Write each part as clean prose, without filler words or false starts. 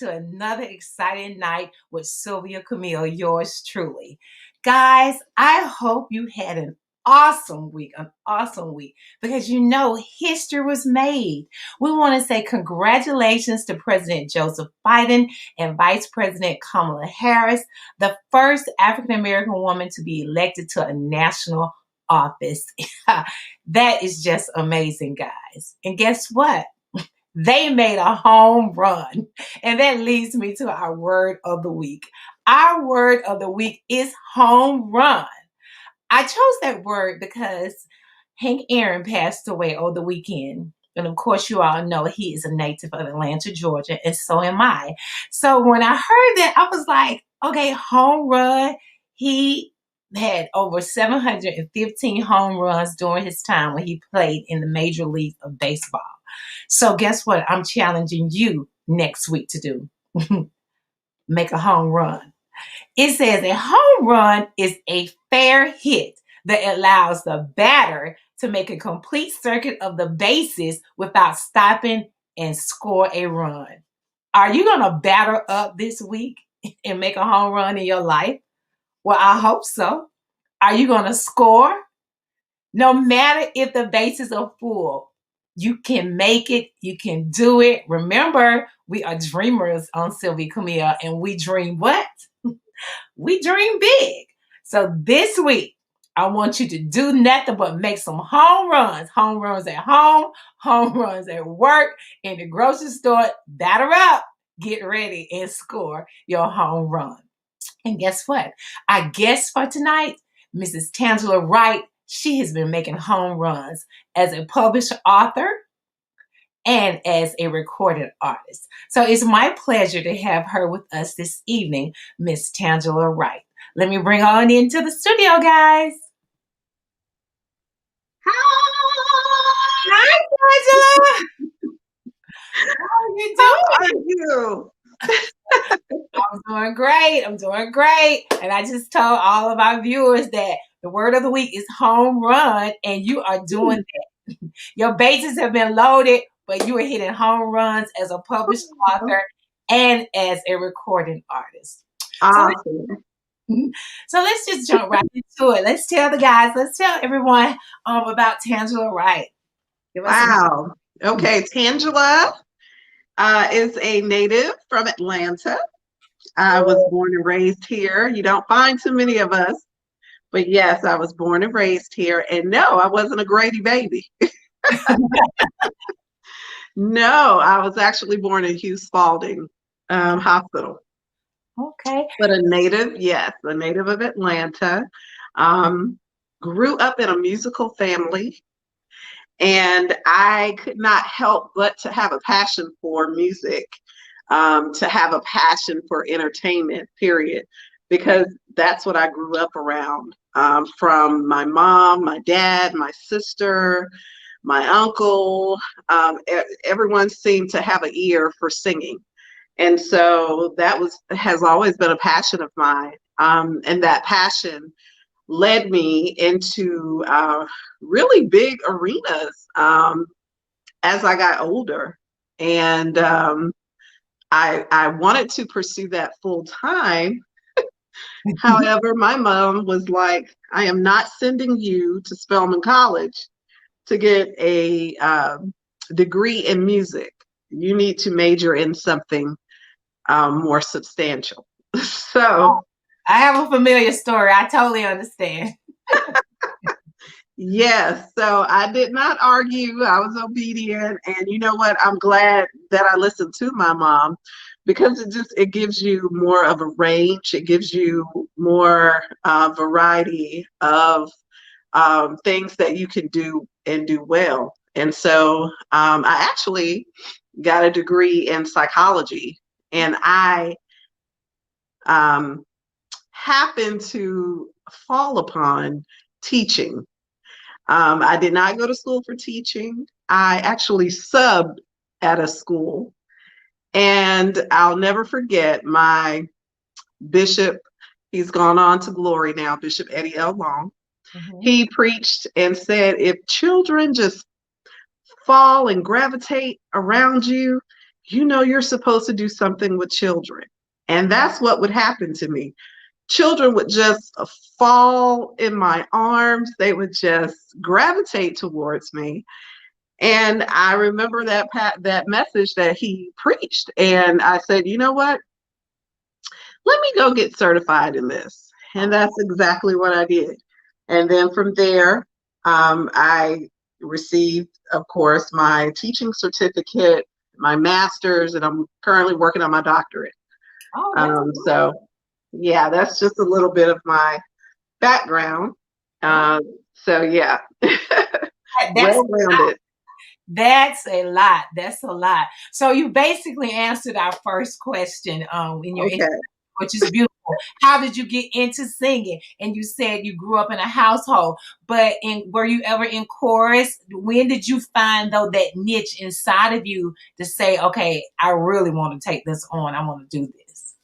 to another exciting night with Sylvia Camille, yours truly. Guys, I hope you had an awesome week, because history was made. We want to say congratulations to President Joseph Biden and Vice President Kamala Harris, the first African American woman to be elected to a national office. That is just amazing, guys. And guess what? They made a home run. And that leads me to our word of the week. Our word of the week is home run. I chose that word because Hank Aaron passed away over the weekend. And of course, you all know he is a native of Atlanta, Georgia, and so am I. So when I heard that, I was like, okay, home run. He had over 715 home runs during his time when he played in the Major League of Baseball. So guess what? I'm challenging you next week to do. Make a home run. It says a home run is a fair hit that allows the batter to make a complete circuit of the bases without stopping and score a run. Are you going to batter up this week and make a home run in your life? Well, I hope so. Are you going to score? No matter if the bases are full, you can make it. You can do it. Remember, we are dreamers on Sylvia Camille, and we dream what? We dream big. So this week, I want you to do nothing but make some home runs. Home runs at home, home runs at work, in the grocery store. Batter up, get ready, and score your home run. And guess what? Our guest for tonight, Mrs. Tanjala Wright, she has been making home runs as a published author and as a recorded artist. So it's my pleasure to have her with us this evening, Miss Tanjala Wright. Let me bring her on into the studio, guys. Hi, Tanjala. How are you doing? How are you? I'm doing great. I'm doing great. And I just told all of our viewers that the word of the week is home run, and you are doing that. Your bases have been loaded, but you are hitting home runs as a published author and as a recording artist. Awesome. So let's just jump right into it. Let's tell everyone about Tanjala Wright. Wow. Okay, Tanjala is a native from Atlanta. I was born and raised here. You don't find too many of us, but yes, I was born and raised here. And no, I wasn't a Grady baby. No, I was actually born in Hugh Spalding Hospital. Okay. But a native, yes, a native of Atlanta. Grew up in a musical family, and I could not help but to have a passion for music, to have a passion for entertainment, period, because that's what I grew up around, from my mom, my dad, my sister, my uncle. Everyone seemed to have an ear for singing. And so that has always been a passion of mine. And that passion led me into really big arenas as I got older. And I wanted to pursue that full time. However, my mom was like, I am not sending you to Spelman College to get a degree in music. You need to major in something more substantial. So I have a familiar story. I totally understand. yes, so I did not argue. I was obedient, and you know what? I'm glad that I listened to my mom, because it gives you more of a range. It gives you more variety of things that you can do and do well. And so I actually got a degree in psychology, and I happened to fall upon teaching. I did not go to school for teaching. I actually subbed at a school, and I'll never forget my bishop. He's gone on to glory now, Bishop Eddie L. Long. Mm-hmm. He preached and said, if children just fall and gravitate around you, you know, you're supposed to do something with children. And that's what would happen to me. Children would just fall in my arms. They would just gravitate towards me. And I remember that message that he preached. And I said, you know what? Let me go get certified in this. And that's exactly what I did. And then from there, I received, of course, my teaching certificate, my master's, and I'm currently working on my doctorate. Oh, that's So, yeah, that's just a little bit of my background. So, yeah, that's well rounded. That's a lot. That's a lot. So you basically answered our first question in your Okay. which is beautiful. How did you get into singing? And you said you grew up in a household, but were you ever in chorus? When did you find though that niche inside of you to say, okay, I really want to take this on. I want to do this.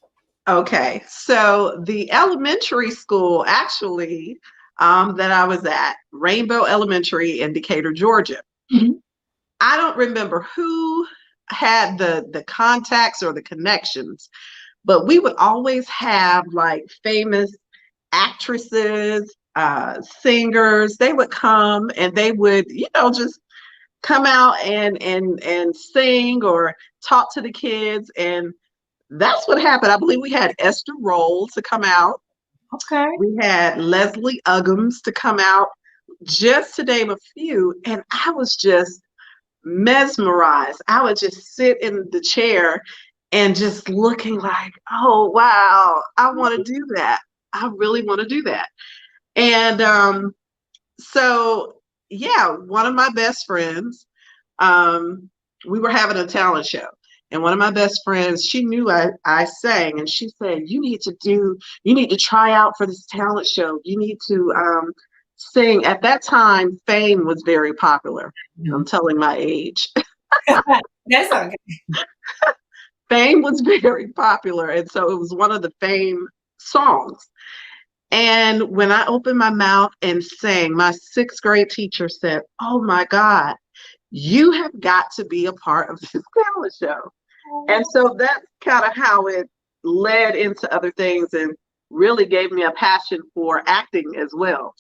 Okay. So the elementary school actually that I was at, Rainbow Elementary in Decatur, Georgia. Mhm. I don't remember who had the contacts or the connections, but we would always have like famous actresses, singers. They would come and they would, you know, just come out and sing or talk to the kids. And that's what happened. I believe we had Esther Roll to come out. Okay. We had Leslie Uggams to come out, just to name a few. And I was just mesmerized. I would just sit in the chair and just looking like, oh, wow, I want to do that. I really want to do that. And so, yeah, one of my best friends, we were having a talent show. And one of my best friends, she knew I sang, and she said, you need to try out for this talent show. You need to sing. At that time, Fame was very popular. I'm telling my age. That's okay. Fame was very popular. And so it was one of the Fame songs. And when I opened my mouth and sang, my sixth grade teacher said, oh my God, you have got to be a part of this talent show. And so that's kind of how it led into other things and really gave me a passion for acting as well.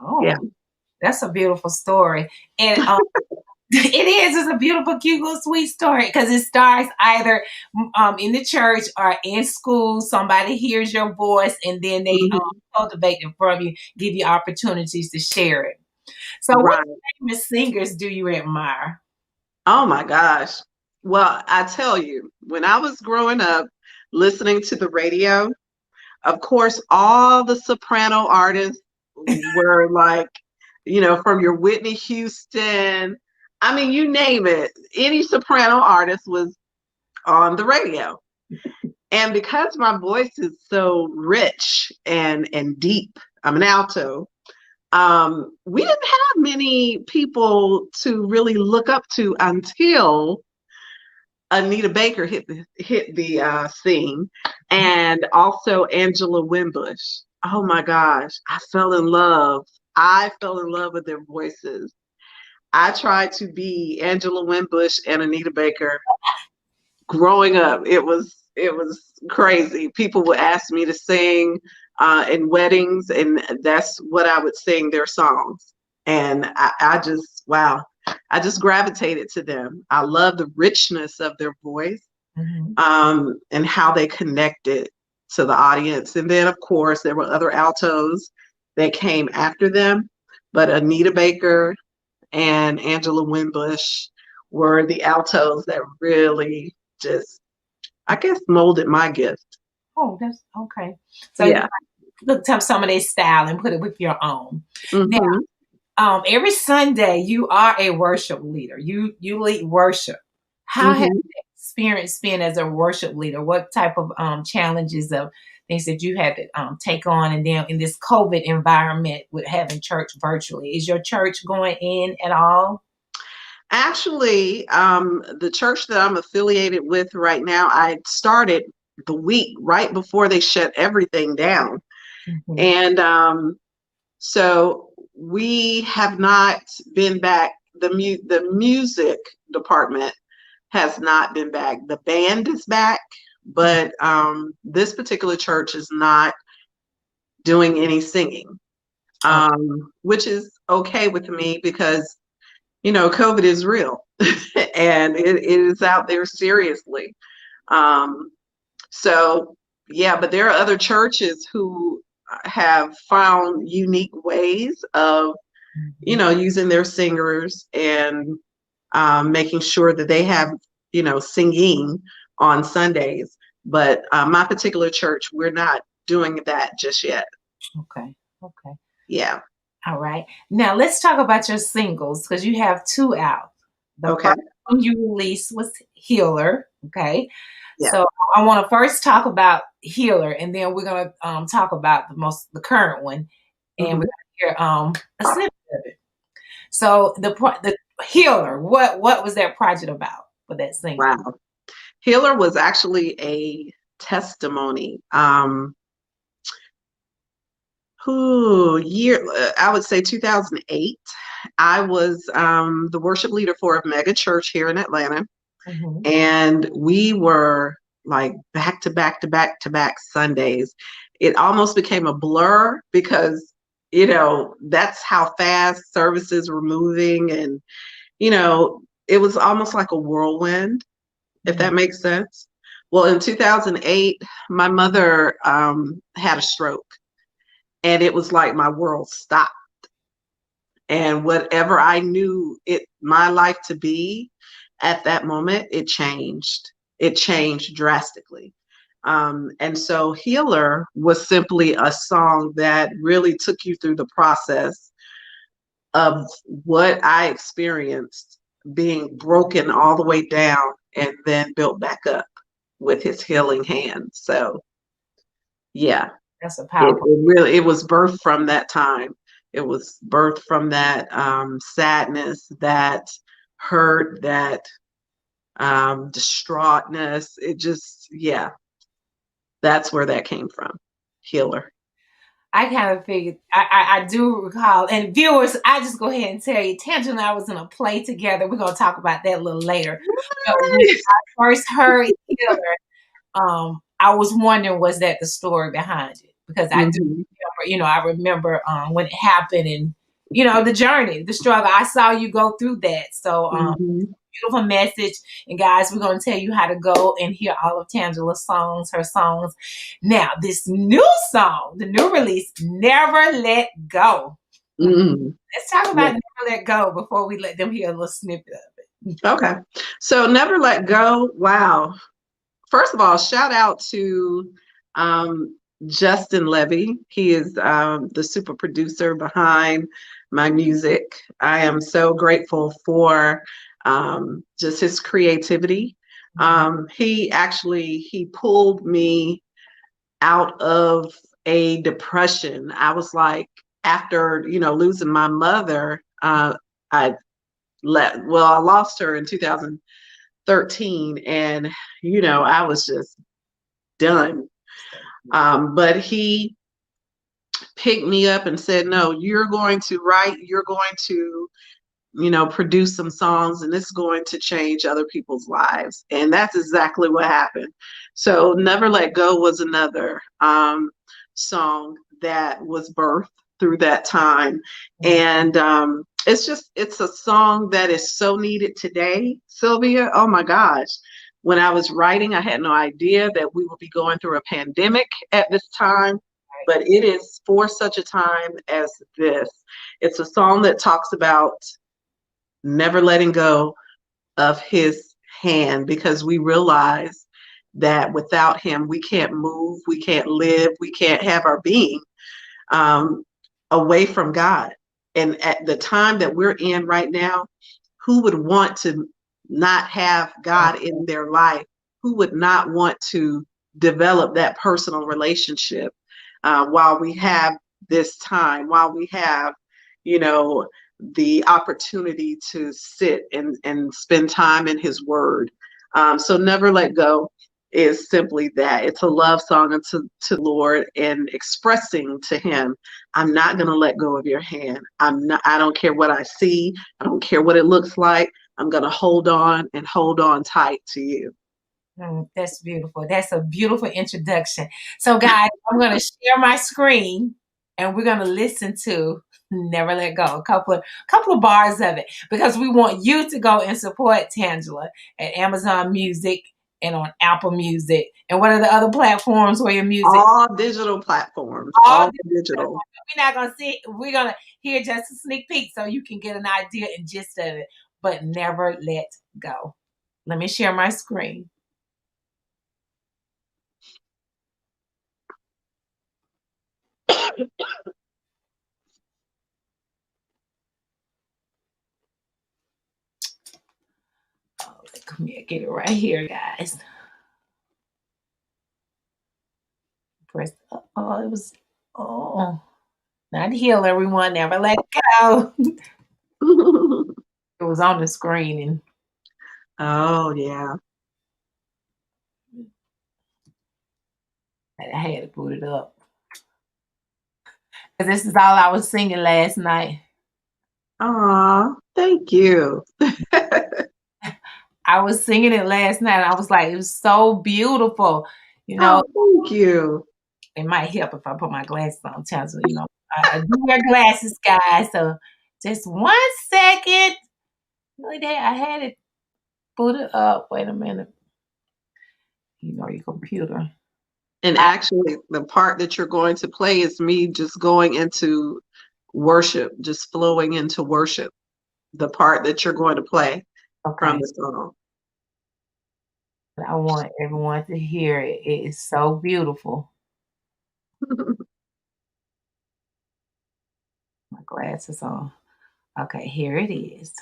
Oh, Yeah. that's a beautiful story. And it's a beautiful, cute, little, sweet story because it starts either in the church or in school. Somebody hears your voice and then they cultivate it from you, give you opportunities to share it. So, what Right. famous singers do you admire? Oh my gosh. Well, I tell you, when I was growing up listening to the radio, of course, all the soprano artists were like, you know, from your Whitney Houston. I mean, you name it. Any soprano artist was on the radio. And because my voice is so rich and deep, I'm an alto. We didn't have many people to really look up to until Anita Baker hit the scene, and also Angela Wimbush. Oh my gosh, I fell in love. I fell in love with their voices. I tried to be Angela Wimbush and Anita Baker growing up. It was crazy. People would ask me to sing in weddings, and that's what I would sing their songs. And I just wow, I just gravitated to them. I love the richness of their voice, and how they connected to the audience. And then, of course, there were other altos that came after them, but Anita Baker and Angela Wimbush were the altos that really just, I guess, molded my gift. Oh, that's okay. So, Yeah. you looked up some of their style and put it with your own. Now, Mm-hmm. every Sunday you are a worship leader. You lead worship. How has Mm-hmm. the experience been as a worship leader? What type of challenges of things that you had to take on, and then in this COVID environment with having church virtually, is your church going in at all? Actually, the church that I'm affiliated with right now, I started the week right before they shut everything down. Mhm. And so we have not been back. The music department has not been back. The band is back, but this particular church is not doing any singing, Okay. which is okay with me because, COVID is real and it is out there seriously. Um, so, yeah, but there are other churches who have found unique ways of, Mhm. using their singers and making sure that they have, singing on Sundays. But my particular church, we're not doing that just yet. Okay. Okay. Yeah. All right. Now let's talk about your singles because you have two out. The Okay. first one you released was Healer. Okay. Yeah. So I want to first talk about Healer, and then we're gonna talk about the current one, and we're Hmm. gonna hear a snippet of it. So the Healer, what was that project about for that single? Wow. Healer was actually a testimony. I would say 2008. I was the worship leader for a mega church here in Atlanta, Hmm. and we were like back to back to back to back Sundays. It almost became a blur because, that's how fast services were moving, and, it was almost like a whirlwind, if Hmm. that makes sense. Well, in 2008, my mother had a stroke, and it was like my world stopped. And whatever I knew my life to be at that moment, it changed. It changed drastically. And so Healer was simply a song that really took you through the process of what I experienced, being broken all the way down and then built back up with his healing hand. So yeah, That's a it, powerful. it really it was birthed from that time. It was birthed from that sadness, that hurt, that distraughtness. It just, yeah, that's where that came from. Healer. I kind of figured, I do recall, and viewers, I just go ahead and tell you, Tanjala and I was in a play together. We're going to talk about that a little later. But when I first heard Healer, I was wondering, was that the story behind it? Because I do Hmm. remember, I remember when it happened and, the journey, the struggle. I saw you go through that. So, Hmm. beautiful message. And guys, we're going to tell you how to go and hear all of Tanjala's songs, her songs. Now, this new song, the new release, Never Let Go. Hmm. Let's talk Yeah. about Never Let Go before we let them hear a little snippet of it. Okay. So Never Let Go. Wow. First of all, shout out to um, Justin Levy. He is the super producer behind my music. I am so grateful for just his creativity. He pulled me out of a depression. I was like, after losing my mother, I I lost her in 2013, and I was just done. But he picked me up and said, no, you're going to write, you're going to, produce some songs, and this is going to change other people's lives. And that's exactly what happened. So Never Let Go was another song that was birthed through that time. And it's a song that is so needed today, Sylvia. Oh my gosh. When I was writing, I had no idea that we would be going through a pandemic at this time, but it is for such a time as this. It's a song that talks about never letting go of his hand, because we realize that without him, we can't move, we can't live, we can't have our being um, away from God. And at the time that we're in right now, who would want to not have God in their life? Who would not want to develop that personal relationship while we have this time, while we have, you know, the opportunity to sit and spend time in His Word? So Never Let Go is simply that. It's a love song to Lord, and expressing to Him, I'm not going to let go of your hand. I don't care what I see. I don't care what it looks like. I'm going to hold on and hold on tight to you. That's beautiful. That's a beautiful introduction. So, guys, I'm going to share my screen, and we're going to listen to "Never Let Go." A couple of bars of it, because we want you to go and support Tanjala at Amazon Music and on Apple Music. And what are the other platforms where your music? All digital platforms, All all different digital. platforms. We're not going to see. We're going to hear just a sneak peek so you can get an idea and gist of it. But never let go. Let me share my screen. Oh, come here, get it right here, guys. Press. Oh, it was. Oh, not heal everyone. Never let go. It was on the screen, and Oh, yeah. I had to boot it up because this is all I was singing last night. Aw, thank you. I was singing it last night. And I was like, it was so beautiful. You know, Oh, thank you. it might help if I put my glasses on. Chancellor, I do wear glasses, guys. So just 1 second. Really, I had it booted up. Wait a minute. Your computer. And actually, the part that you're going to play is me just going into worship, just flowing into worship. The part that you're going to play from Okay. the song. I want everyone to hear it. It is so beautiful. My glasses on. Okay, here it is.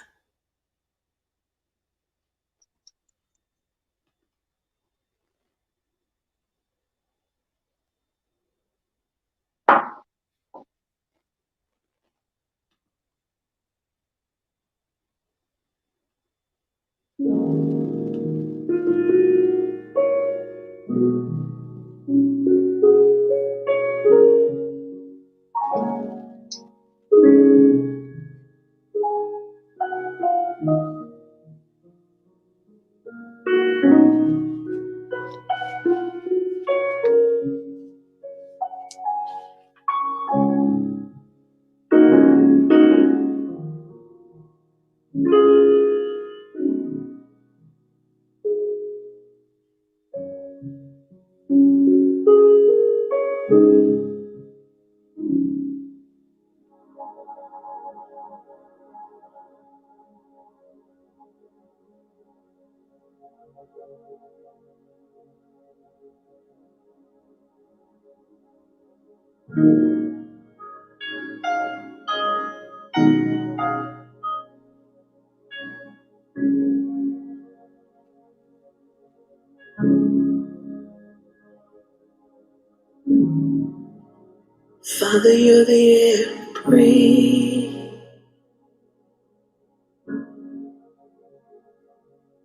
Father, you're the air I breathe,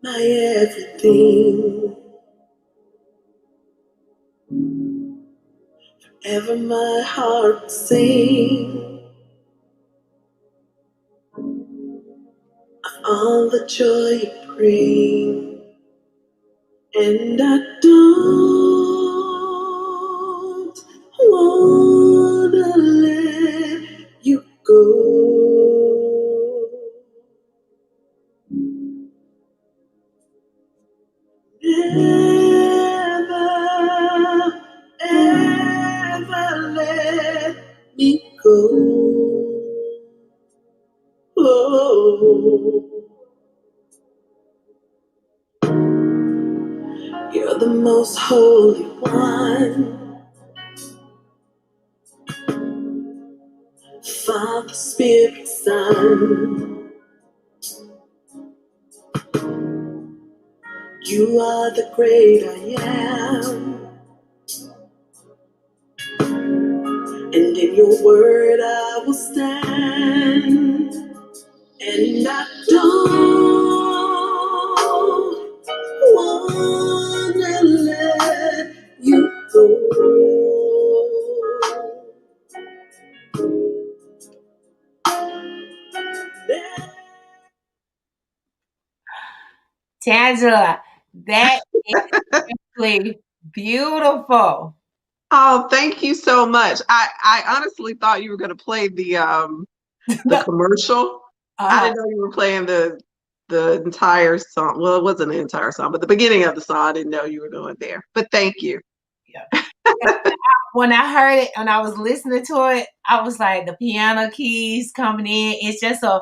my everything. Ever my heart will sing all the joy you bring. And I don't wanna let you go. Never, ever let me go. Oh, you're the most holy one. Father, Spirit, Son. You are the great I am. And in your word I will stand. And I don't wanna let you go. Tanjala, that is really beautiful. Oh, thank you so much. I honestly thought you were going to play the commercial. I uh, didn't know you were playing the entire song. Well, it wasn't the entire song, but the beginning of the song, I didn't know you were going there. But thank you. yeah. When I heard it and I was listening to it, I was like, the piano keys coming in. It's just a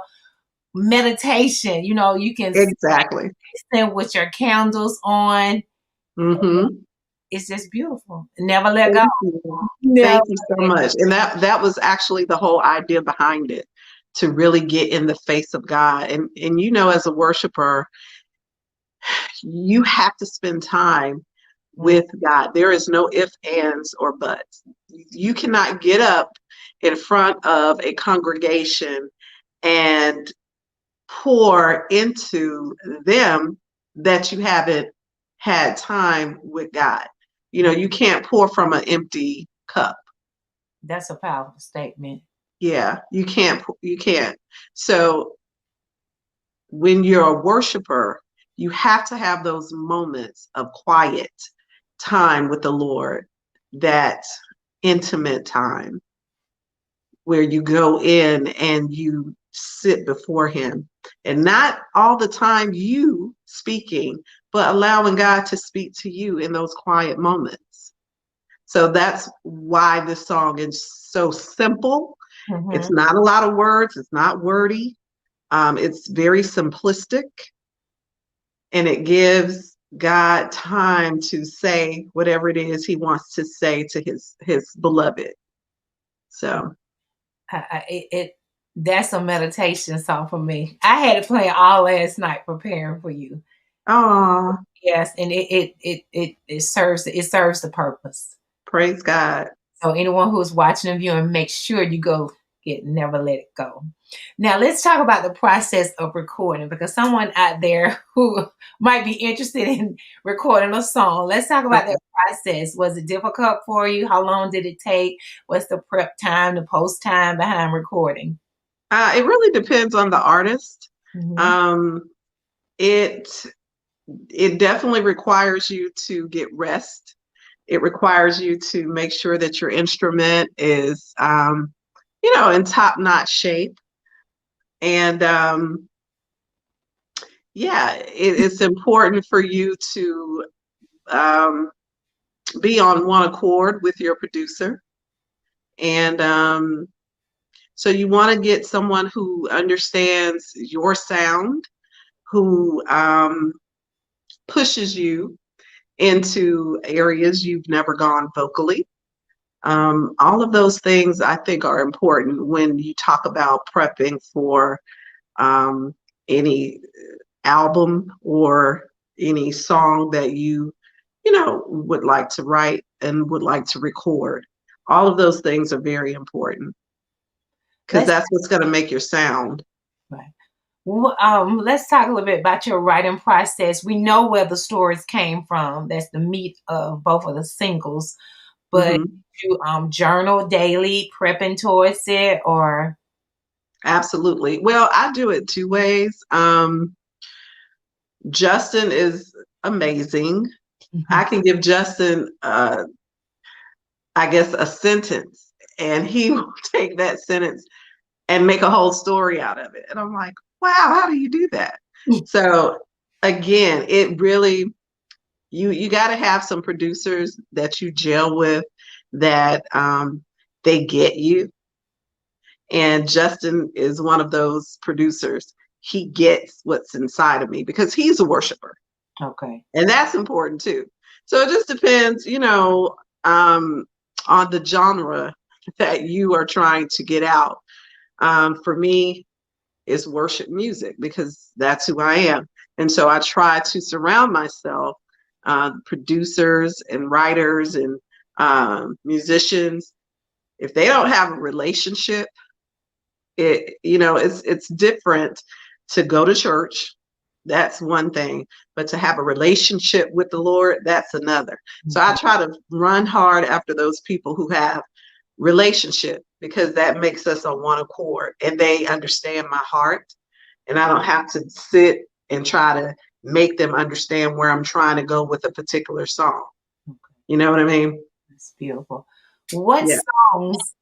meditation. You know, you can Exactly. sit with your candles on. Mm-hmm. It's just beautiful. Never let go. Thank you. Never Thank you so let much. And that was actually the whole idea behind it, to really get in the face of God. And as a worshiper, you have to spend time go. with God. There is no ifs, ands, or buts. You cannot get up in front of a congregation and pour into them that you haven't had time with God. You can't pour from an empty cup. That's a powerful statement. Yeah, you can't. You can't. So when you're a worshiper, you have to have those moments of quiet time with the Lord, that intimate time where you go in and you sit before Him, and not all the time you speaking, but allowing God to speak to you in those quiet moments. So that's why this song is so simple. It's Mhm. not a lot of words, it's not wordy. It's very simplistic, and it gives God time to say whatever it is He wants to say to His beloved. So, It that's a meditation song for me. I had it playing all last night preparing for you. oh, Yes, and it serves the purpose. praise God. So anyone who's watching and viewing, make sure you go get Never Let It Go. Now let's talk about the process of recording, because someone out there who might be interested in recording a song. Let's talk about Okay. that process. Was it difficult for you? How long did it take? What's the prep time, the post time behind recording? It really depends on the artist. Mhm. Um, it it definitely requires you to get rest. It requires you to make sure that your instrument is, in top-notch shape. And yeah, it's important for you to um, be on one accord with your producer. And so you want to get someone who understands your sound, who pushes you into areas you've never gone vocally. All of those things I think are important when you talk about prepping for any album or any song that you would like to write and would like to record. All of those things are very important because Let's that's what's going to make your sound. right. Let's talk a little bit about your writing process. We know where the stories came from. That's the meat of both of the singles. But Hmm. you journal daily, prepping towards it, or Absolutely. Well, I do it two ways. Justin is amazing. I Mhm. can give Justin, I guess, a sentence, and he will take that sentence and make a whole story out of it. And I'm like, wow, how do you do that? So again, it really, you got to have some producers that you gel with, that they get you. And Justin is one of those producers. He gets what's inside of me because he's a worshiper. Okay. And that's important too. So it just depends, on the genre that you are trying to get out. For me, it's worship music because that's who I am. And so I try to surround myself, producers and writers and musicians. If they don't have a relationship, it's different to go to church. That's one thing, but to have a relationship with the Lord, that's another. So I Mhm. try to run hard after those people who have relationship, because that makes us on one accord and they understand my heart, and I don't have to sit and try to make them understand where I'm trying to go with a particular song. Okay, You know what I mean? that's beautiful. What Yeah. songs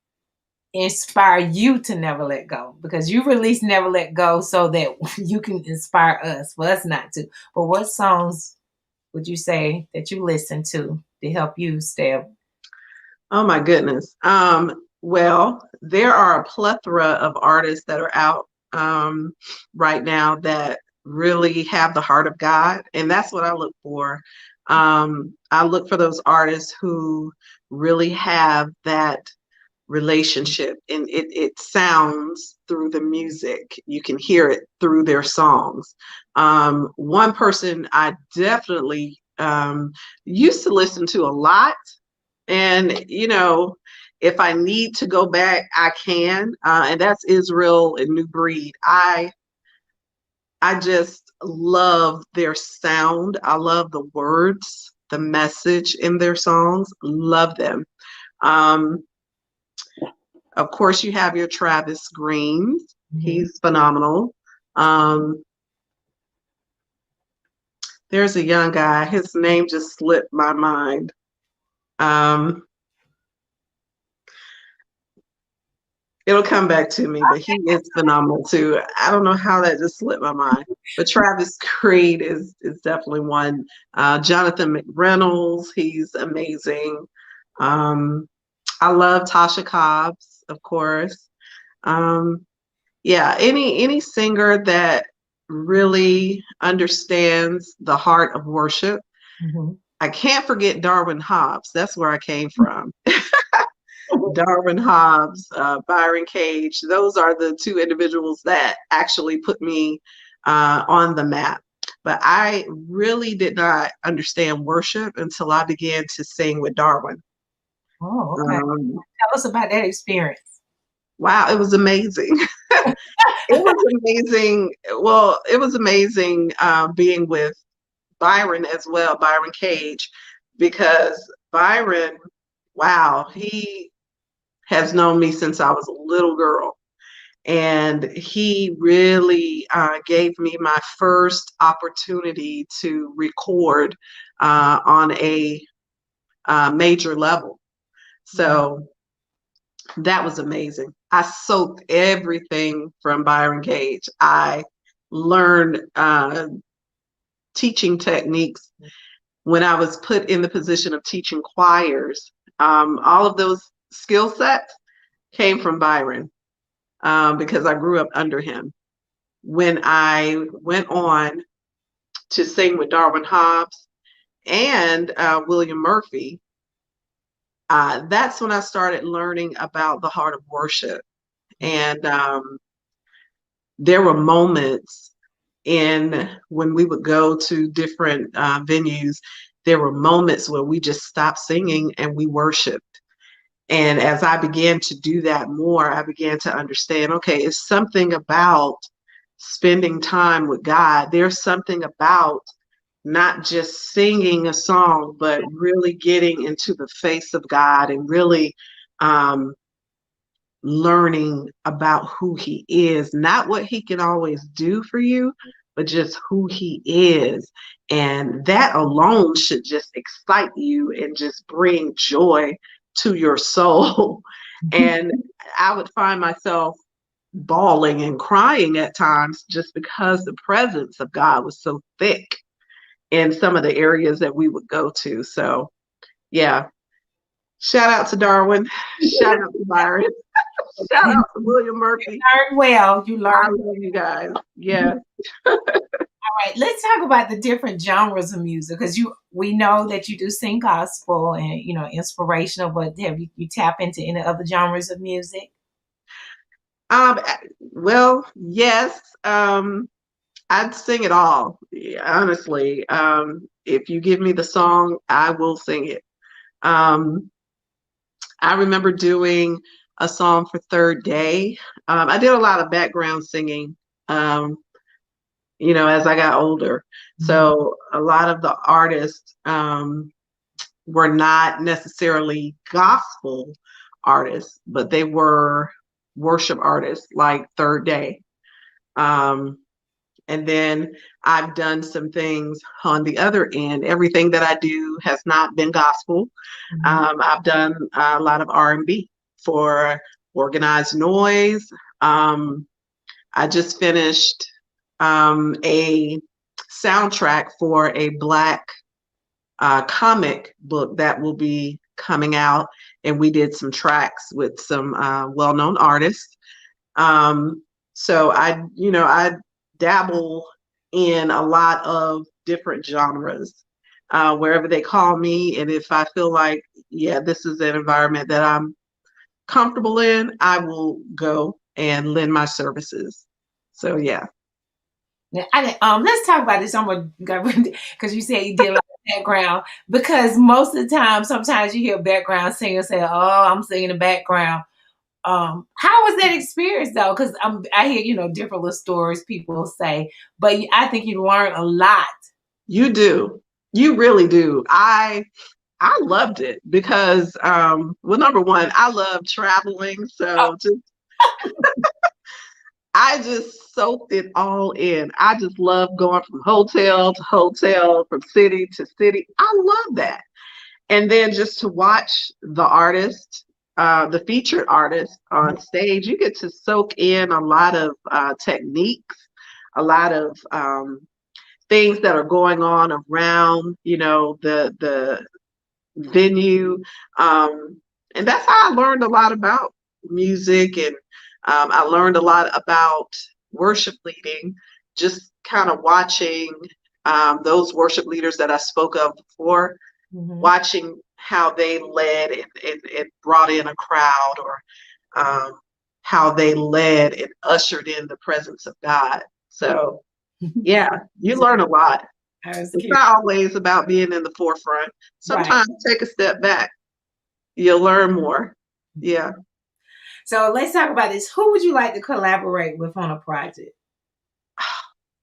inspire you to never let go? Because you released Never Let Go so that you can inspire us, for us not to. But what songs would you say that you listen to help you stay? Oh my goodness. Well, there are a plethora of artists that are out right now that really have the heart of God, and that's what I look for. I look for those artists who really have that relationship, and it sounds through the music. You can hear it through their songs. One person I definitely used to listen to a lot, and if I need to go back, I can. And that's Israel and New Breed. I just love their sound. I love the words, the message in their songs. Love them. Um, of course, you have your Travis Greens. Mhm. He's phenomenal. Um, there's a young guy. His name just slipped my mind. Um, It'll come back to me, but he is phenomenal too. I don't know how that just slipped my mind. But Travis Creed is definitely one. Jonathan McReynolds, he's amazing. Um, I love Tasha Cobbs, of course. Um, yeah, any singer that really understands the heart of worship. Mhm. I can't forget Darwin Hobbs. That's where I came from. Darwin Hobbs, Byron Cage. Those are the two individuals that actually put me on the map. But I really did not understand worship until I began to sing with Darwin. Oh, okay. Um, Tell us about that experience. wow, it was amazing. It was amazing. Well, it was amazing being with Byron as well, Byron Cage, because Byron, wow, he has known me since I was a little girl. And he really gave me my first opportunity to record on a major level. So that was amazing. I soaked everything from Byron Cage. I learned teaching techniques when I was put in the position of teaching choirs. All of those skill sets came from Byron because I grew up under him. When I went on to sing with Darwin Hobbs and William Murphy, that's when I started learning about the heart of worship. And there were moments in when we would go to different venues, there were moments where we just stopped singing and we worshiped. And as I began to do that more, I began to understand, okay, it's something about spending time with God. There's something about not just singing a song, but really getting into the face of God and really um, learning about who He is, not what He can always do for you, but just who He is. And that alone should just excite you and just bring joy to your soul. And I would find myself bawling and crying at times just because the presence of God was so thick in some of the areas that we would go to. So, yeah, shout out to Darwin, shout out to Byron, shout You out to William Murphy. learned well. You I learned. love you guys. Yeah. All right, let's talk about the different genres of music because we know that you do sing gospel and inspirational, but have you tap into any other genres of music? Um, well, yes. I'd sing it all, yeah, honestly. If you give me the song, I will sing it. Um, I remember doing a song for Third Day. I did a lot of background singing, um, as I got older. Mhm. So a lot of the artists were not necessarily gospel artists, but they were worship artists like Third Day. Um, And then I've done some things on the other end. Everything that I do has not been gospel. Mhm. I've done a lot of R&B for organized noise. Um, I just finished a soundtrack for a Black comic book that will be coming out, and we did some tracks with some well-known artists. Um, so I dabble in a lot of different genres wherever they call me, and if I feel like, yeah, this is an environment that I'm comfortable in, I will go and lend my services. So yeah. Now, let's talk about this. I'm gonna because you said you did a lot of background. Because most of the time, sometimes you hear background singers say, "Oh, I'm singing the background." How was that experience though? Because I hear different little stories people say, but I think you learn a lot. You do. You really do. I loved it because well, number one, I love traveling, Oh, so just I just soaked it all in. I just love going from hotel to hotel, from city to city. I love that. And then just to watch the artist, the featured artist on stage, you get to soak in a lot of techniques, a lot of things that are going on around, the venue. And that's how I learned a lot about music, and I learned a lot about worship leading, just kind of watching those worship leaders that I spoke of before, mhm. watching how they led and brought in a crowd, or how they led and ushered in the presence of God. So, yeah, you learn a lot. I was It's curious. not always about being in the forefront. Right. Sometimes take a step back. You'll learn more. Yeah. So let's talk about this. Who would you like to collaborate with on a project?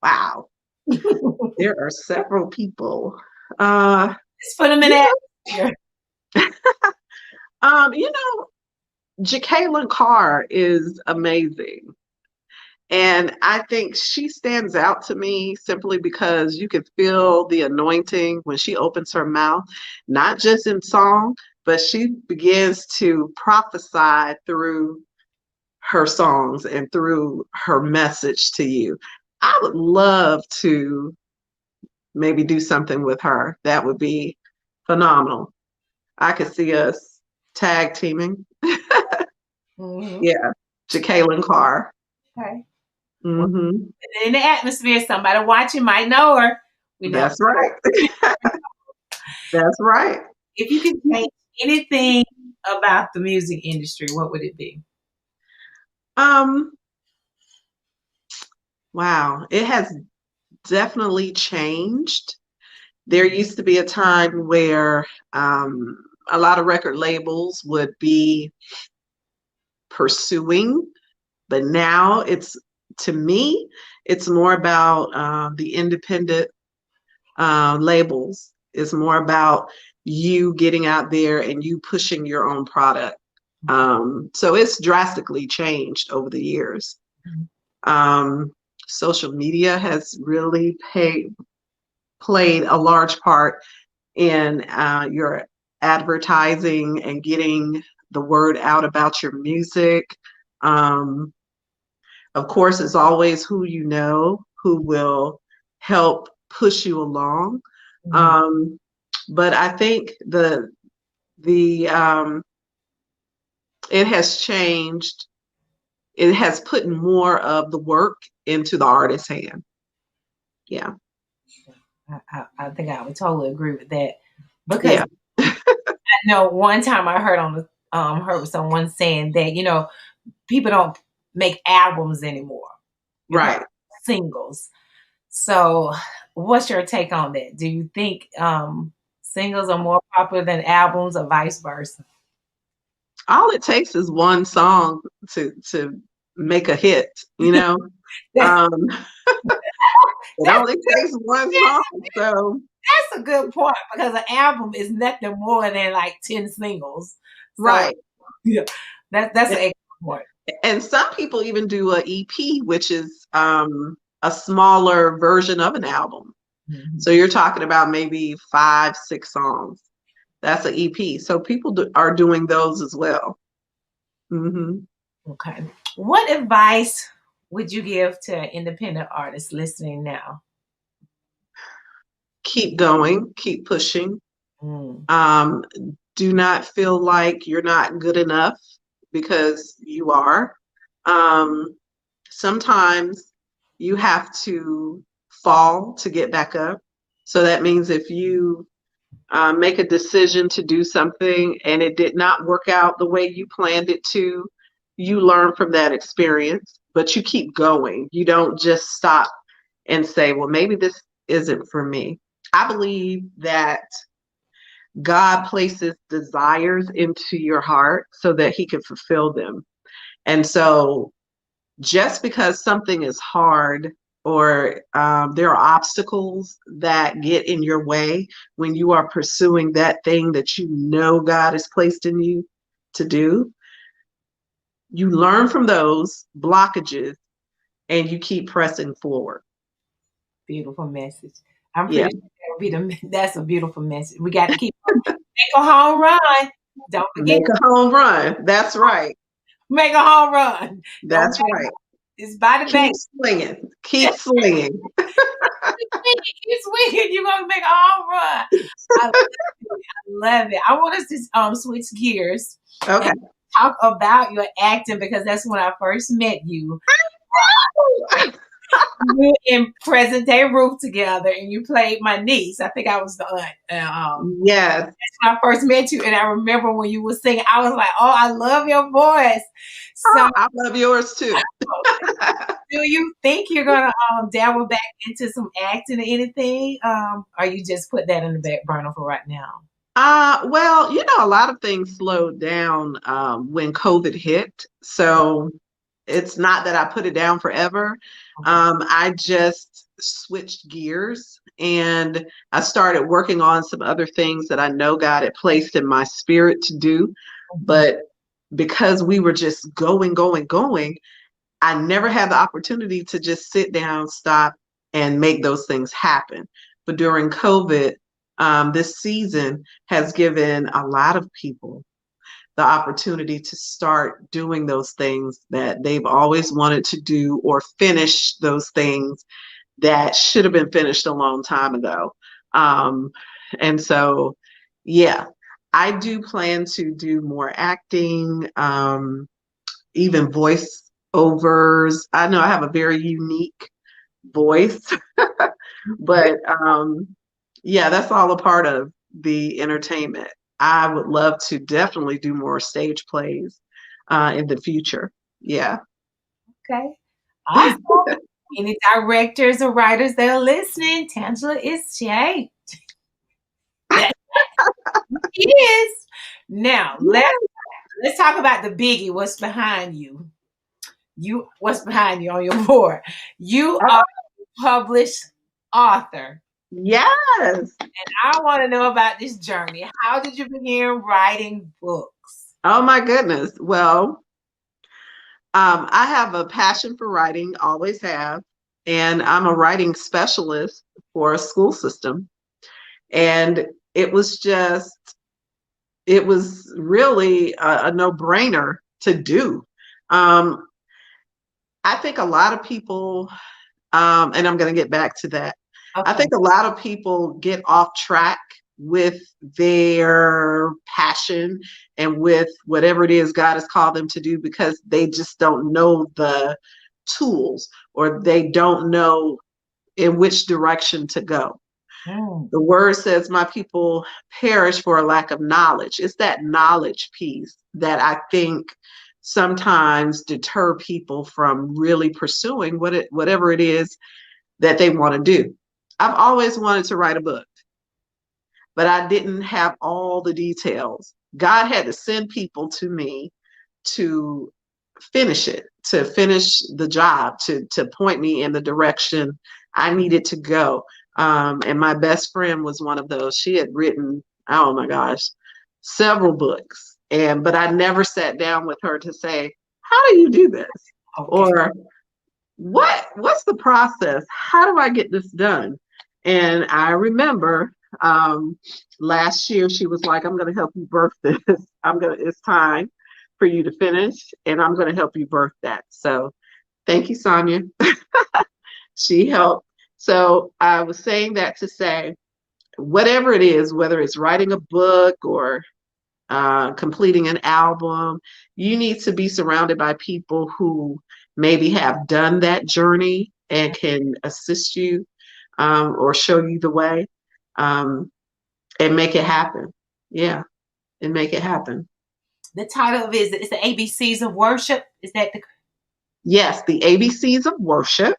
Wow. There are several people. Uh, Let's put them in you that atmosphere. know, you know, Jacqueline Carr is amazing. And I think she stands out to me simply because you can feel the anointing when she opens her mouth, not just in song, but she begins to prophesy through her songs and through her message to you. I would love to maybe do something with her. That would be phenomenal. I could see us tag teaming. Mhm. Yeah, Jacqueline Carr. Okay. Well, Hmm. in the atmosphere, somebody watching might know her. We never. That's right. That's right. If you could change anything about the music industry, what would it be? Um, wow, it has definitely changed. There used to be a time where a lot of record labels would be pursuing, but now to me, it's more about the independent labels. It's more about you getting out there and you pushing your own product. So it's drastically changed over the years. Mhm. Um, Social media has really played a large part in your advertising and getting the word out about your music. Um, of course, it's always who you know who will help push you along. Mhm. Um, but I think the it has changed. It has put more of the work into the artist's hand. Yeah, I think I would totally agree with that because yeah, I know one time I heard heard someone saying that people don't make albums anymore. You're talking right. about singles. So, what's your take on that? Do you think singles are more popular than albums, or vice versa? All it takes is one song to make a hit, you know. That's Um, it only takes one song, so that's a good point because an album is nothing more than like 10 singles. So right. yeah, that's an excellent point. And some people even do a EP, which is a smaller version of an album. Mhm. So you're talking about maybe 5, 6 songs. That's an EP. So people are doing those as well. Hmm. Okay. What advice would you give to independent artists listening now? Keep going, keep pushing. Mm. Um, do not feel like you're not good enough because you are. Um, Sometimes you have to fall to get back up. So that means if you make a decision to do something and it did not work out the way you planned it to, you learn from that experience, but you keep going. You don't just stop and say, well, maybe this isn't for me. I believe that God places desires into your heart so that he can fulfill them. And so just because something is hard or there are obstacles that get in your way when you are pursuing that thing that you know God has placed in you to do, you learn from those blockages and you keep pressing forward. Beautiful message. I'm Yeah. pretty sure that's a beautiful message. We got to keep make a home run. Don't forget, Make a home run. That's right. make a home run. Don't That's back right. up. It's by the Keep bank. swinging. Keep swinging. Keep swinging. You're gonna make a home run. I love it. I love it. I want us to switch gears Okay. and talk about your acting because that's when I first met you. We were in present day Ruth together, and you played my niece. I think I was the aunt. Yes. When I first met you, and I remember when you were singing, I was like, "Oh, I love your voice." So, Oh, I love yours too. do you think you're gonna dabble back into some acting or anything? Or you just put that in the back burner for right now? Well, a lot of things slowed down when COVID hit. So it's not that I put it down forever. Okay. I just switched gears and I started working on some other things that I know God had placed in my spirit to do. But because we were just going, going, going, I never had the opportunity to just sit down, stop, and make those things happen. But during COVID, this season has given a lot of people the opportunity to start doing those things that they've always wanted to do or finish those things that should have been finished a long time ago. Um, and so, yeah, I do plan to do more acting, even voice overs. I know I have a very unique voice, but yeah, that's all a part of the entertainment. I would love to definitely do more stage plays in the future. Yeah. Okay. Awesome. Any directors or writers that are listening, Tangela is shaped. That is. Now let's talk about the biggie. What's behind you? What's behind you on your board? You are a published author. Yes. I want to know about this journey. How did you begin writing books? Oh my goodness. Well, I have a passion for writing, always have, and I'm a writing specialist for a school system. And it was just, it was really a no-brainer to do. Um, I think a lot of people, and I'm going to get back to that. I Okay. think a lot of people get off track with their passion and with whatever it is God has called them to do because they just don't know the tools or they don't know in which direction to go. Mm. The word says, my people perish for a lack of knowledge. It's that knowledge piece that I think sometimes deter people from really pursuing whatever it is that they want to do. I've always wanted to write a book, but I didn't have all the details. God had to send people to me to finish it, to finish the job, to point me in the direction I needed to go. And my best friend was one of those. She had written, oh my gosh, several books. But I never sat down with her to say, how do you do this? Okay. Or what's the process? How do I get this done? And I remember last year she was like, I'm going to help you birth this. It's time for you to finish, and I'm going to help you birth that. So thank you, Sonia. She helped. So I was saying that to say, whatever it is, whether it's writing a book or completing an album, you need to be surrounded by people who maybe have done that journey and can assist you or show you the way um, and make it happen. Yeah, and make it happen. The title of it is the ABCs of Worship. Is that the? Yes, the ABCs of worship,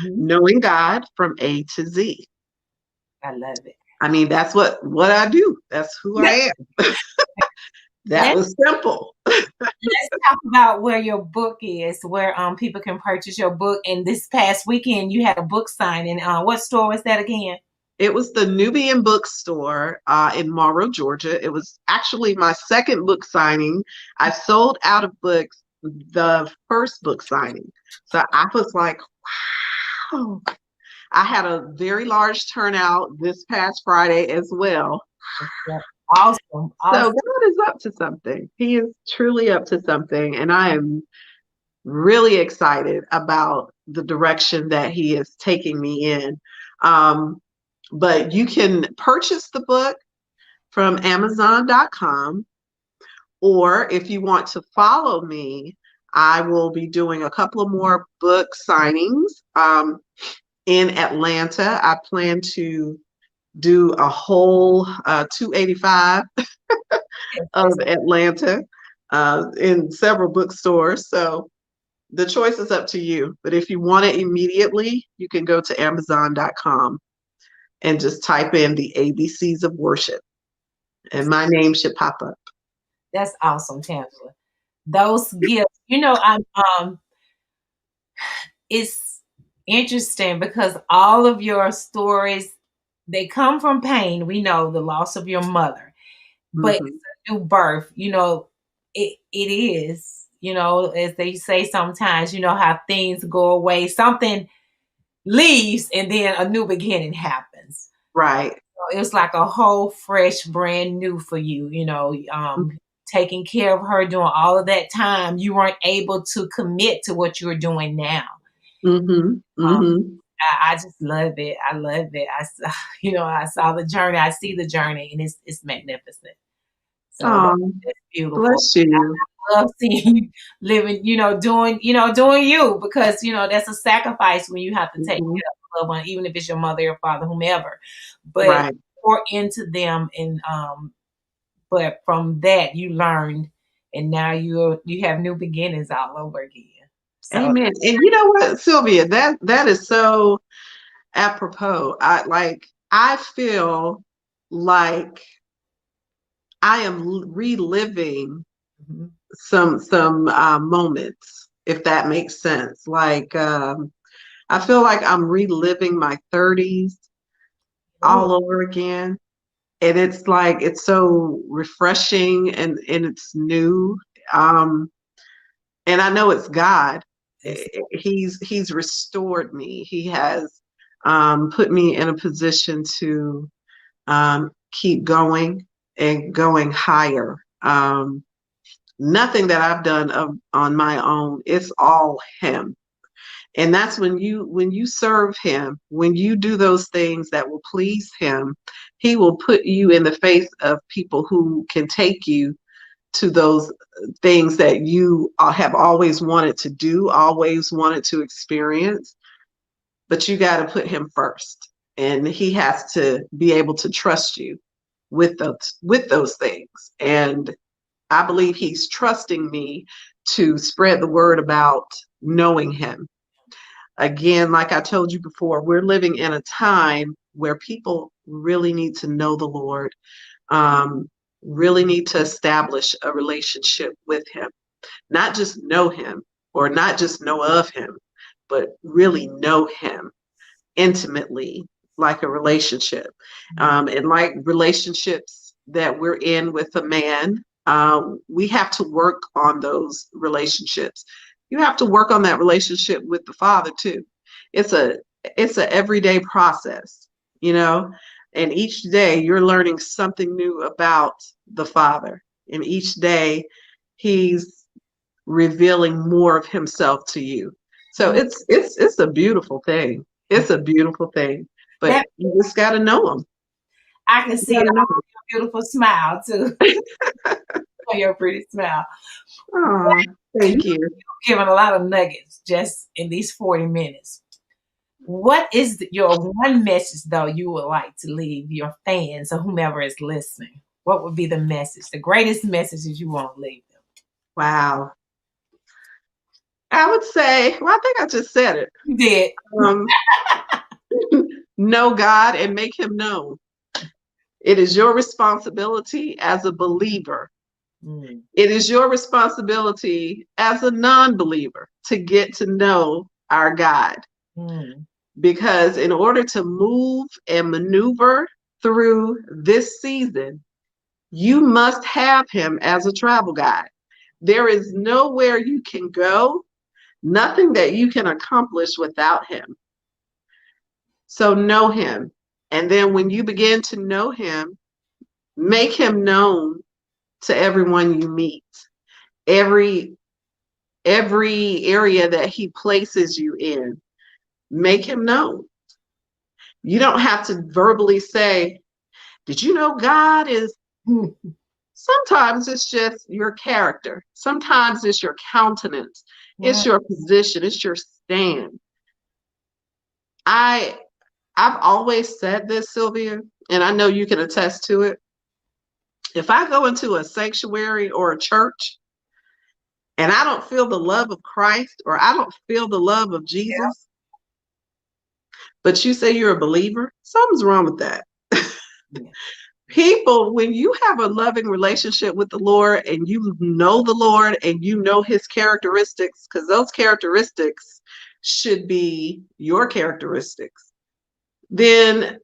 Mhm. knowing God from A to Z. I love it. I mean, that's what I do. That's who I am. That Let's was simple. let's talk about where your book is, where people can purchase your book. And this past weekend, you had a book signing. What store was that again? It was the Nubian Bookstore in Morrow, Georgia. It was actually my second book signing. I sold out of books the first book signing. So I was like, wow. I had a very large turnout this past Friday as well. Yeah. Awesome, So awesome. God is up to something. He is truly up to something. And I am really excited about the direction that He is taking me in. Um, but you can purchase the book from Amazon.com, or if you want to follow me, I will be doing a couple of more book signings in Atlanta. I plan to do a whole 285 of Atlanta in several bookstores. So the choice is up to you. But if you want it immediately, you can go to Amazon.com and just type in the ABCs of worship, and my name should pop up. That's awesome, Tanjala. Those gifts, I'm it's interesting because all of your stories, they come from pain. We know the loss of your mother, but it's Mhm. a new birth. It is. As they say sometimes, how things go away, something leaves, and then a new beginning happens. Right. It was like a whole fresh, brand new for you. Taking care of her during all of that time, you weren't able to commit to what you're doing now. Mhm. Um, Mhm. I just love it. I love it. I saw the journey. I see the journey, and it's magnificent. So Oh, that's beautiful. bless you. I love seeing you living, doing you, because that's a sacrifice when you have to take Mhm. care of a loved one, even if it's your mother or father, whomever. But Right. pour into them, and but from that you learned, and now you have new beginnings all over again. So Amen. And you know what, Sylvia, that is so apropos. I feel like I am reliving mhm. some moments, if that makes sense. I feel like I'm reliving my 30s Oh, all over again. And it's like it's so refreshing and it's new. Um, and I know it's God. that's He's restored me. He has put me in a position to keep going and going higher. Nothing that I've done on my own. It's all Him. And that's when you serve Him, when you do those things that will please Him, He will put you in the face of people who can take you to those things that you have always wanted to do, always wanted to experience. But you got to put Him first, and He has to be able to trust you with those things. And I believe He's trusting me to spread the word about knowing Him. Again, like I told you before, we're living in a time where people really need to know the Lord, um, really need to establish a relationship with Him, not just know Him or not just know of Him, but really know Him intimately, like a relationship. And like relationships that we're in with a man, we have to work on those relationships. you have to work on that relationship with the Father too. It's a it's a everyday process, you know, and each day you're learning something new about the Father. And each day he's revealing more of himself to you. So Mm. it's a beautiful thing. It's a beautiful thing. But That you just got to know him. I can You see got it to know on your beautiful smile too. On your pretty smile. him. Oh, thank you. Giving a lot of nuggets just in these 40 minutes. What is your one message though you would like to leave your fans or whomever is listening? What would be the message, the greatest messages you want to leave them? Wow. I would say, well, I think I just said it. You did. Um, know God and make him known. It is your responsibility as a believer. Mm, It is your responsibility as a non-believer to get to know our God. mm, Because in order to move and maneuver through this season, you must have him as a travel guide. There is nowhere you can go, nothing that you can accomplish without him. So know him. And then when you begin to know him, make him known to everyone you meet. Every every area that he places you in, make him known. You don't have to verbally say, did you know God is? mm. Sometimes it's just your character. Sometimes it's your countenance. Yeah. It's your position. It's your stand. I I've always said this, Sylvia, and I know you can attest to it. If I go into a sanctuary or a church and I don't feel the love of Christ or I don't feel the love of Jesus, but you say you're a believer, something's wrong with that. Yeah. People, when you have a loving relationship with the Lord and you know the Lord and you know his characteristics, because those characteristics should be your characteristics, then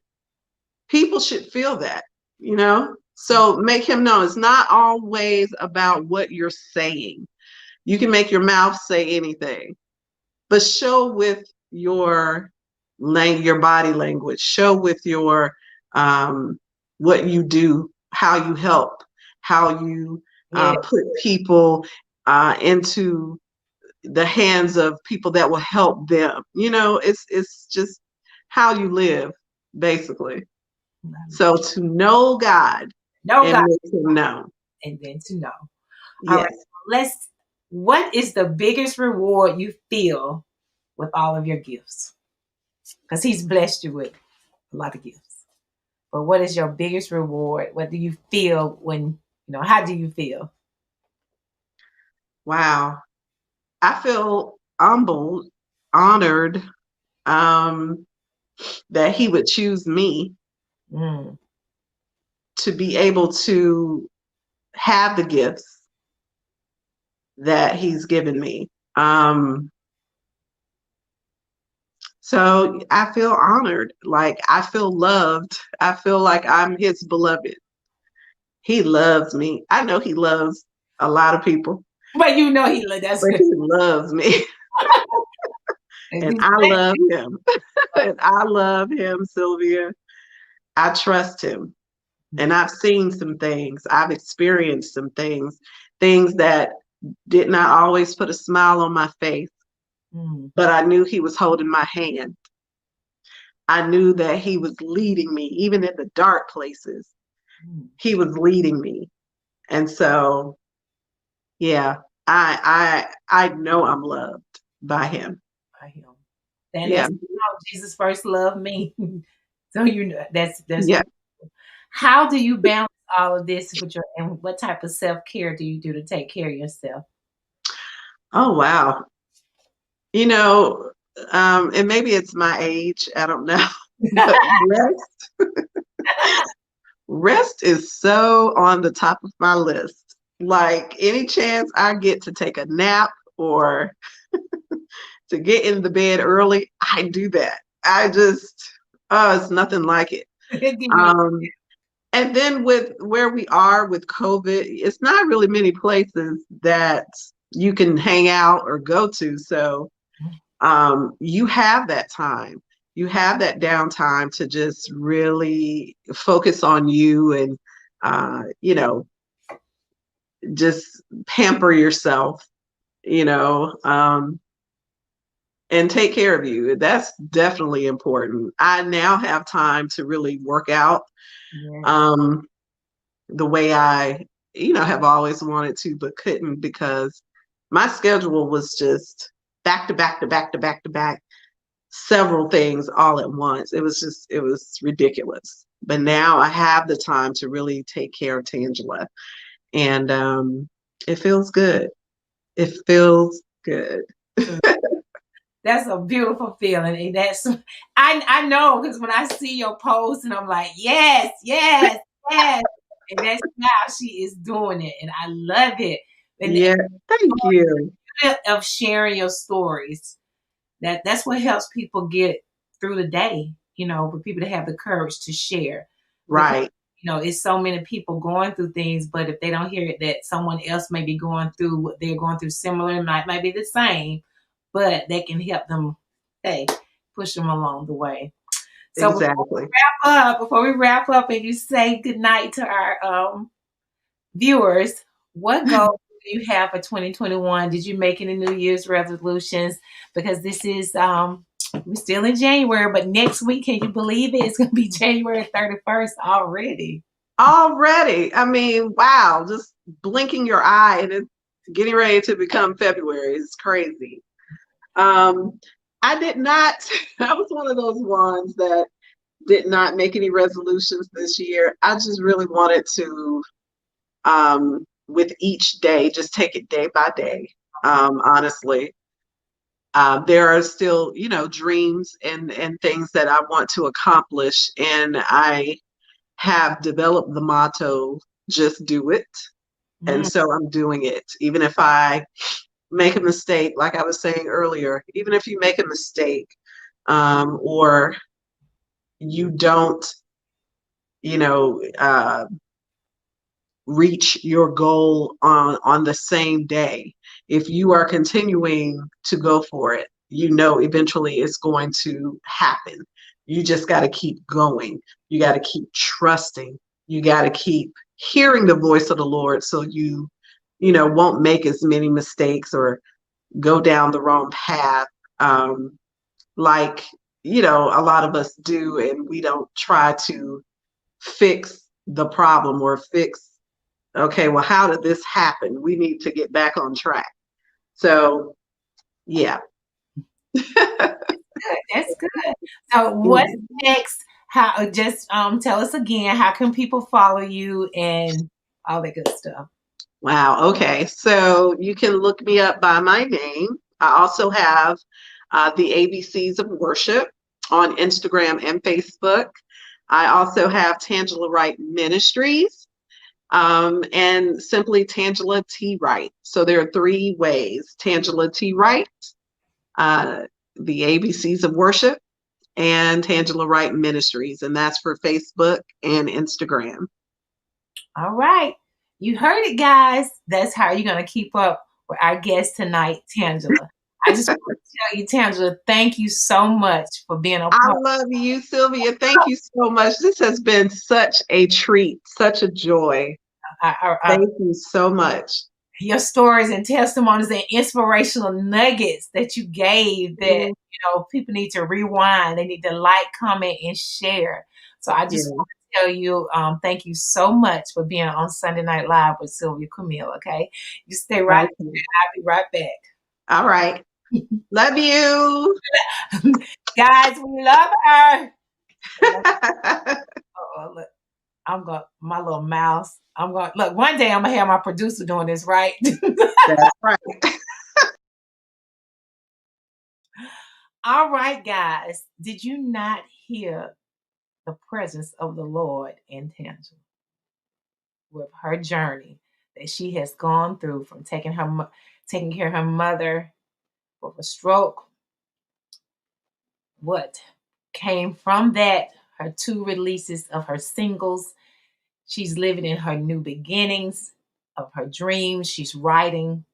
people should feel that, you know? So make him know it's not always about what you're saying. You can make your mouth say anything, but show with your your body language, show with your what you do, how you help, how you Yeah. put people into the hands of people that will help them. You know, it's just how you live, basically. So to know God No and God, make him known. and then to know. All right. Yes. Let's. What is the biggest reward you feel with all of your gifts? Because he's blessed you with a lot of gifts. But what is your biggest reward? What do you feel when, how do you feel? Wow. I feel humbled, honored, um, that he would choose me Mm, to be able to have the gifts that he's given me. So I feel honored, like I feel loved. I feel like I'm his beloved. He loves me. I know he loves a lot of people, but that's but he loves me. and And he's I blessed love him. And I love him, Sylvia. I trust him. you. And I've seen some things. I've experienced some things that did not always put a smile on my face, Mm, but I knew he was holding my hand. I knew that he was leading me, even in the dark places. mm, He was leading me. And so, yeah, I know I'm loved by him. by him. And Yeah. that's how Jesus first loved me. So that's Yeah. how do you balance all of this with and what type of self-care do you do to take care of yourself? Oh, wow. You know, and maybe it's my age, I don't know. But rest is so on the top of my list. Like any chance I get to take a nap or to get in the bed early, I do that. I just, oh, it's nothing like it. Give you Um, and then with where we are with COVID, it's not really many places that you can hang out or go to. So you have that time. You have that downtime to just really focus on you and, you know, just pamper yourself, you know, and take care of you. That's definitely important. I now have time to really work out Yes. um, the way I, have always wanted to, but couldn't because my schedule was just back to back to back to back to back, several things all at once. It was ridiculous. But now I have the time to really take care of Tanjala, and it feels good. It feels good. That's a beautiful feeling. And I know because when I see your post and I'm like, yes, yes, yes. And that's how she is doing it. And I love it. And Yeah, thank you. of sharing your stories. That's what helps people get through the day, for people to have the courage to share. Because Right, it's so many people going through things, but if they don't hear it that someone else may be going through what they're going through similar, might be the same, but they can help them, hey, push them along the way. So exactly. before we wrap up and you say goodnight to our viewers, what goals do you have for 2021? Did you make any New Year's resolutions? Because this is we're still in January, but next week, can you believe it? It's gonna be January 31st already. Already, I mean, wow, just blinking your eye and it's getting ready to become February. It's crazy. Um, I did not, I was one of those ones that did not make any resolutions this year. I just really wanted to, with each day, just take it day by day. Honestly, there are still, dreams and things that I want to accomplish, and I have developed the motto, just do it. And Mm, so I'm doing it. Even if I make a mistake, like I was saying earlier, even if you make a mistake, or you don't, you know, reach your goal on the same day, if you are continuing to go for it, eventually it's going to happen. You just got to keep going. You got to keep trusting. You got to keep hearing the voice of the Lord, so won't make as many mistakes or go down the wrong path, like a lot of us do, and we don't try to fix the problem or fix, okay, well, how did this happen? We need to get back on track. So, yeah. good. That's good. So what's next? How just tell us again, how can people follow you and all that good stuff? Wow. Okay. So you can look me up by my name. I also have the ABCs of Worship on Instagram and Facebook. I also have Tanjala Wright Ministries, and simply Tanjala T. Wright. So there are three ways: Tanjala T. Wright, uh, the ABCs of Worship, and Tanjala Wright Ministries, and that's for Facebook and Instagram. All right. You heard it, guys. That's how you're going to keep up with our guest tonight, Tanjala. I just want to tell you, Tanjala, thank you so much for being a I part. love you, Sylvia. Thank you so much. This has been such a treat, such a joy. Our Thank you so much. your stories and testimonies and inspirational nuggets that you gave that Mm, people need to rewind. They need to like, comment, and share. So I just yeah. want to tell you, thank you so much for being on Sunday Night Live with Sylvia Camille. Okay, you stay right Okay. there. I'll be right back. All right. Love you. Guys, we love her. Oh, look, I'm going my little mouse. I'm going look. One day I'm gonna have my producer doing this, right? That's right. All right, guys. Did you not hear the presence of the Lord in Tangible with her journey that she has gone through from taking care of her mother with a stroke? What came from that? Her two releases of her singles. She's living in her new beginnings of her dreams. She's writing.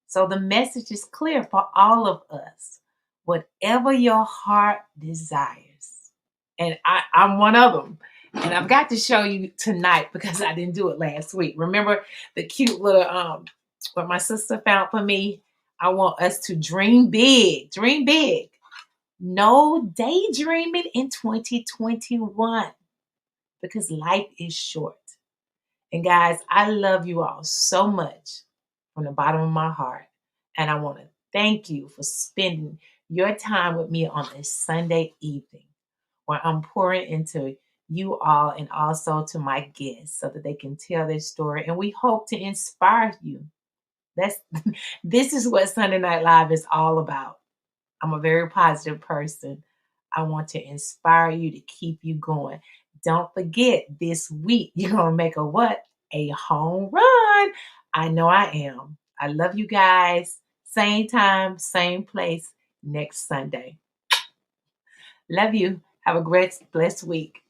So the message is clear for all of us. Whatever your heart desires. And I'm one of them. And I've got to show you tonight because I didn't do it last week. Remember the cute little what my sister found for me? I want us to dream big. Dream big. No daydreaming in 2021 because life is short. And guys, I love you all so much from the bottom of my heart. And I want to thank you for spending your time with me on this Sunday evening where I'm pouring into you all and also to my guests so that they can tell their story. And we hope to inspire you. That's this is what Sunday Night Live is all about. I'm a very positive person. I want to inspire you to keep you going. Don't forget this week, you're going to make a what? A home run. I know I am. I love you guys. Same time, same place next Sunday. Love you. Have a great, blessed week.